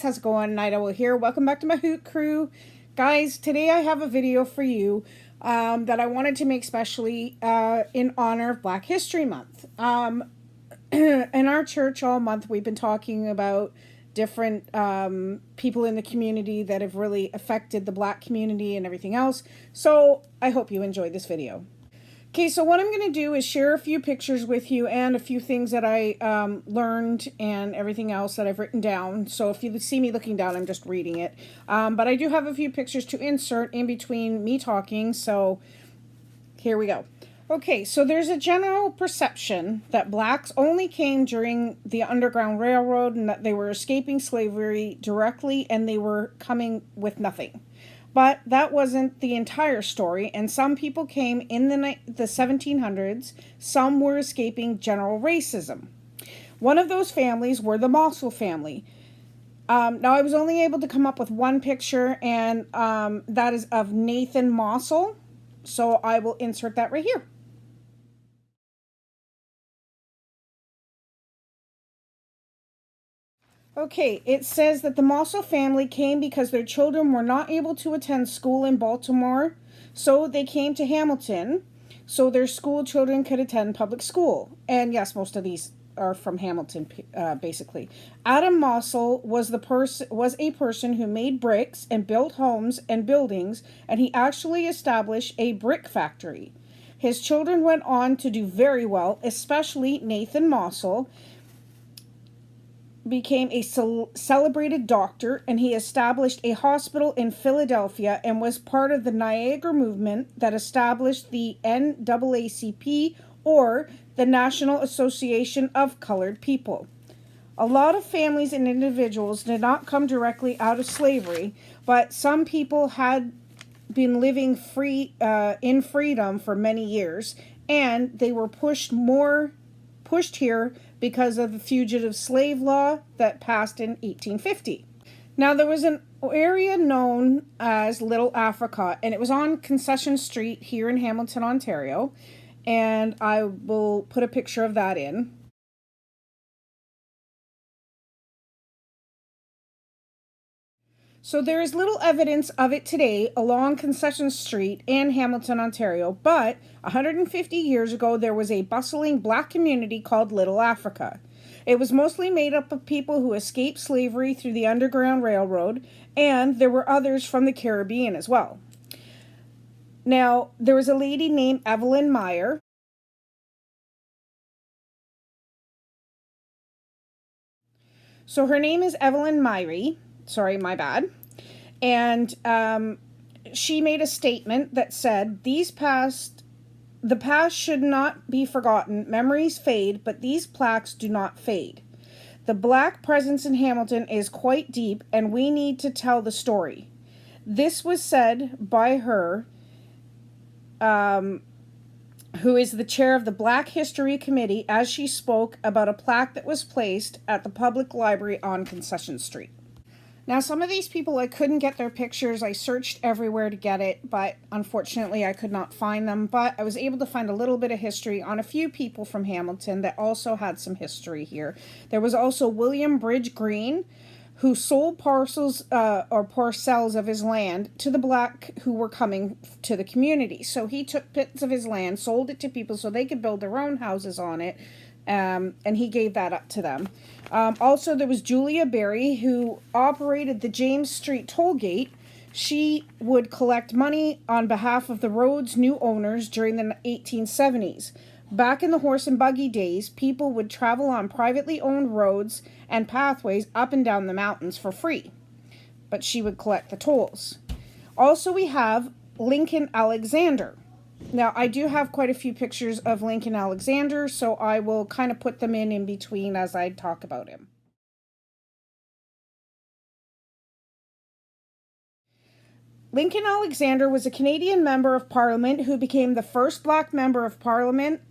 guys, how's it going? Night Owl here. Welcome back to my Hoot Crew. Guys, today I have a video for you that I wanted to make specially in honor of Black History Month. In our church all month we've been talking about different people in the community that have really affected the Black community and everything else. So I hope you enjoyed this video. Okay, so what I'm going to do is share a few pictures with you and a few things that I learned and everything else that I've written down. So if you see me looking down, I'm just reading it. But I do have a few pictures to insert in between me talking, so here we go. Okay, so there's a general perception that Blacks only came during the Underground Railroad and that they were escaping slavery directly and they were coming with nothing. But that wasn't the entire story, and some people came in the 1700s. Some were escaping general racism. One of those families were the Mossel family. Now, I was only able to come up with one picture, and that is of Nathan Mossel. So I will insert that right here. Okay, it says that the Mossel family came because their children were not able to attend school in Baltimore, so they came to Hamilton so their school children could attend public school. And yes, most of these are from Hamilton, basically. Adam Mossel was a person who made bricks and built homes and buildings, and he actually established a brick factory. His children went on to do very well, especially Nathan Mossel became a celebrated doctor, and he established a hospital in Philadelphia and was part of the Niagara movement that established the NAACP, or the National Association of Colored People. A lot of families and individuals did not come directly out of slavery, but some people had been living in freedom for many years, and they were pushed here because of the fugitive slave law that passed in 1850. Now, there was an area known as Little Africa, and it was on Concession Street here in Hamilton, Ontario, and I will put a picture of that in. So there is little evidence of it today along Concession Street in Hamilton, Ontario, but 150 years ago there was a bustling Black community called Little Africa. It was mostly made up of people who escaped slavery through the Underground Railroad, and there were others from the Caribbean as well. Now, there was a lady named Evelyn Meyer. So her name is Evelyn Myrie. Sorry, my bad. And she made a statement that said, the past should not be forgotten. Memories fade, but these plaques do not fade. The Black presence in Hamilton is quite deep, and we need to tell the story. This was said by her, who is the chair of the Black History Committee, as she spoke about a plaque that was placed at the public library on Concession Street. Now, some of these people, I couldn't get their pictures. I searched everywhere to get it, but unfortunately I could not find them. But I was able to find a little bit of history on a few people from Hamilton that also had some history here. There was also William Bridge Green, who sold parcels or parcels of his land to the Black who were coming to the community. So he took bits of his land, sold it to people so they could build their own houses on it, and he gave that up to them. Also, there was Julia Berry, who operated the James Street toll gate. She would collect money on behalf of the road's new owners during the 1870s. Back in the horse and buggy days, people would travel on privately owned roads and pathways up and down the mountains for free, but she would collect the tolls. Also, we have Lincoln Alexander. Now, I do have quite a few pictures of Lincoln Alexander, so I will kind of put them in between as I talk about him. Lincoln Alexander was a Canadian member of Parliament who became the first Black member of Parliament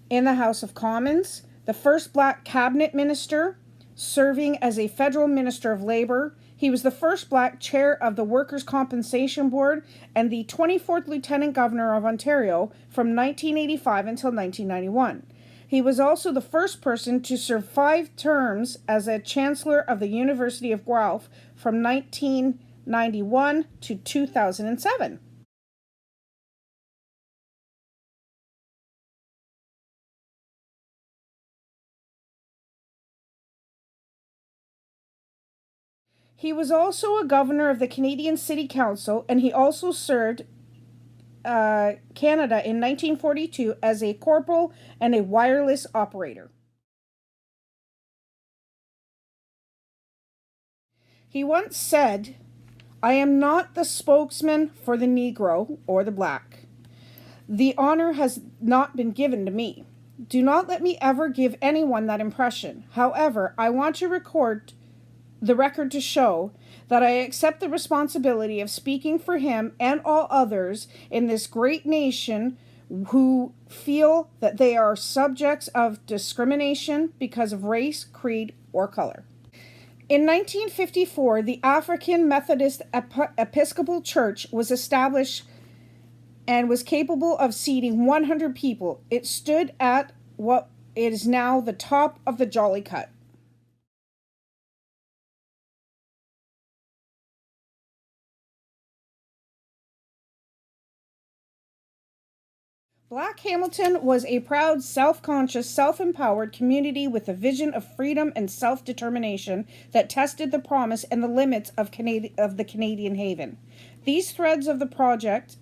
in the House of Commons, the first Black cabinet minister, serving as a federal minister of labor. He was the first Black chair of the Workers' Compensation Board and the 24th Lieutenant Governor of Ontario from 1985 until 1991. He was also the first person to serve 5 terms as a chancellor of the University of Guelph from 1991 to 2007. He was also a governor of the Canadian City Council, and he also served Canada in 1942 as a corporal and a wireless operator. He once said, "I am not the spokesman for the Negro or the black. The honor has not been given to me. Do not let me ever give anyone that impression. However, I want to record the record to show that I accept the responsibility of speaking for him and all others in this great nation who feel that they are subjects of discrimination because of race, creed, or color." In 1954, the African Methodist Episcopal Church was established and was capable of seating 100 people. It stood at what is now the top of the Jolly Cut. Black Hamilton was a proud, self-conscious, self-empowered community with a vision of freedom and self-determination that tested the promise and the limits of the Canadian haven. These threads of the project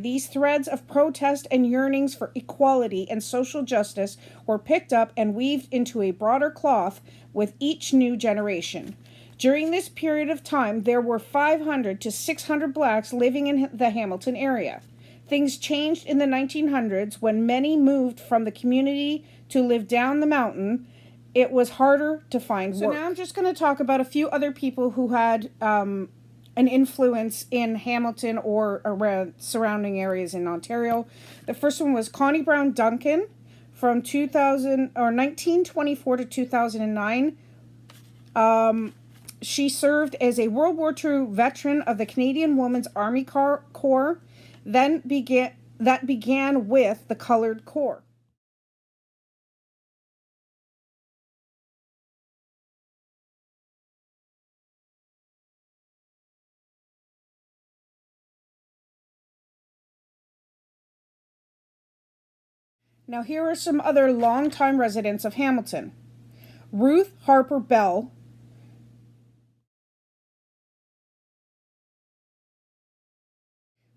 these threads of protest and yearnings for equality and social justice were picked up and weaved into a broader cloth with each new generation. During this period of time, there were 500 to 600 blacks living in the Hamilton area. Things changed in the 1900s when many moved from the community to live down the mountain. It was harder to find work. So now I'm just going to talk about a few other people who had an influence in Hamilton or around surrounding areas in Ontario. The first one was Connie Brown Duncan from 1924 to 2009. She served as a World War II veteran of the Canadian Women's Army Corps. That began with the Colored Corps. Now here are some other longtime residents of Hamilton. Ruth Harper Bell,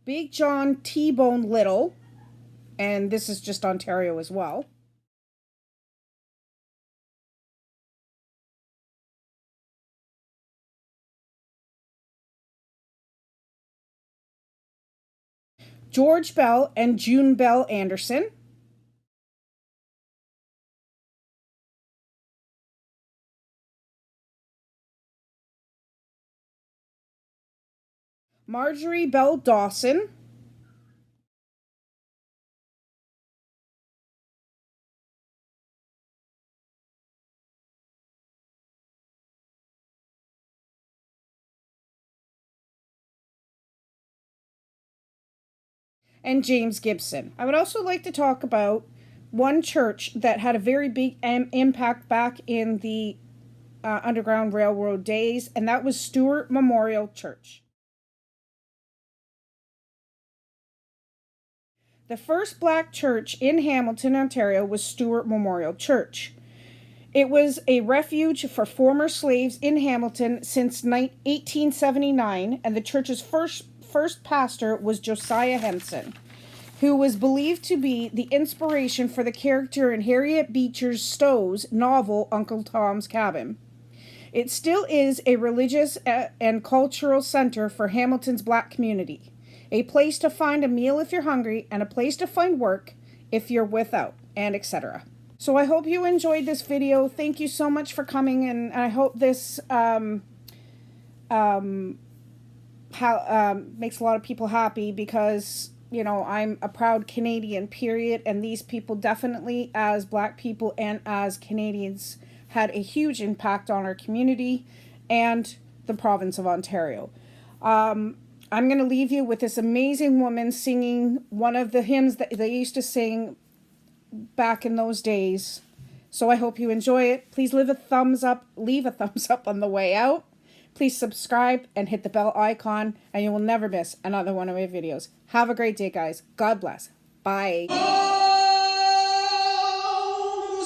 Big John T-Bone Little, and this is just Ontario as well. George Bell and June Bell Anderson. Marjorie Bell Dawson. And James Gibson. I would also like to talk about one church that had a very big impact back in the Underground Railroad days, and that was Stewart Memorial Church. The first black church in Hamilton, Ontario was Stewart Memorial Church. It was a refuge for former slaves in Hamilton since 1879, and the church's first pastor was Josiah Henson, who was believed to be the inspiration for the character in Harriet Beecher Stowe's novel Uncle Tom's Cabin. It still is a religious and cultural center for Hamilton's black community, a place to find a meal if you're hungry, and a place to find work if you're without, and etc. So I hope you enjoyed this video. Thank you so much for coming, and I hope this makes a lot of people happy, because, you know, I'm a proud Canadian, period, and these people definitely, as black people and as Canadians, had a huge impact on our community and the province of Ontario. I'm going to leave you with this amazing woman singing one of the hymns that they used to sing back in those days. So I hope you enjoy it. Please leave a thumbs up on the way out. Please subscribe and hit the bell icon, and you will never miss another one of my videos. Have a great day, guys. God bless. Bye. Oh,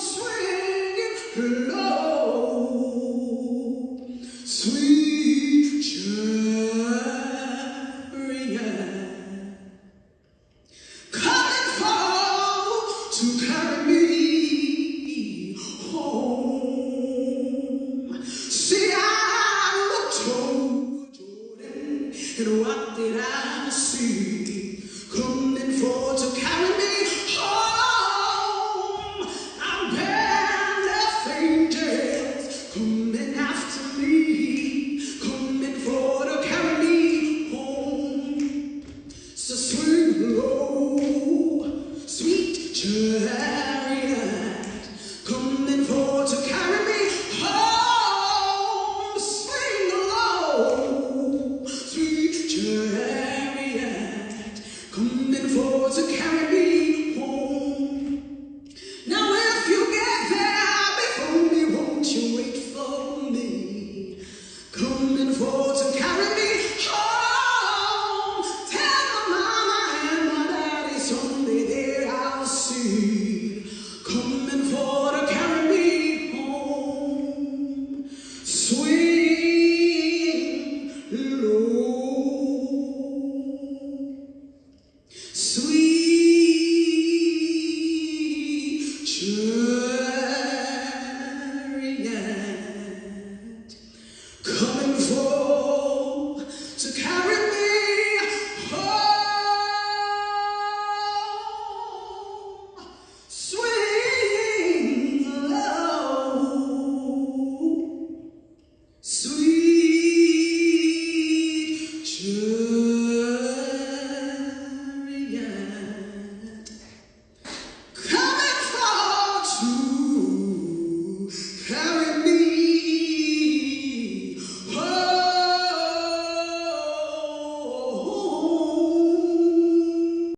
swing low, sweet chariot, coming for to carry me home. See, I looked over Jordan, and what did I see? Coming for to carry me home.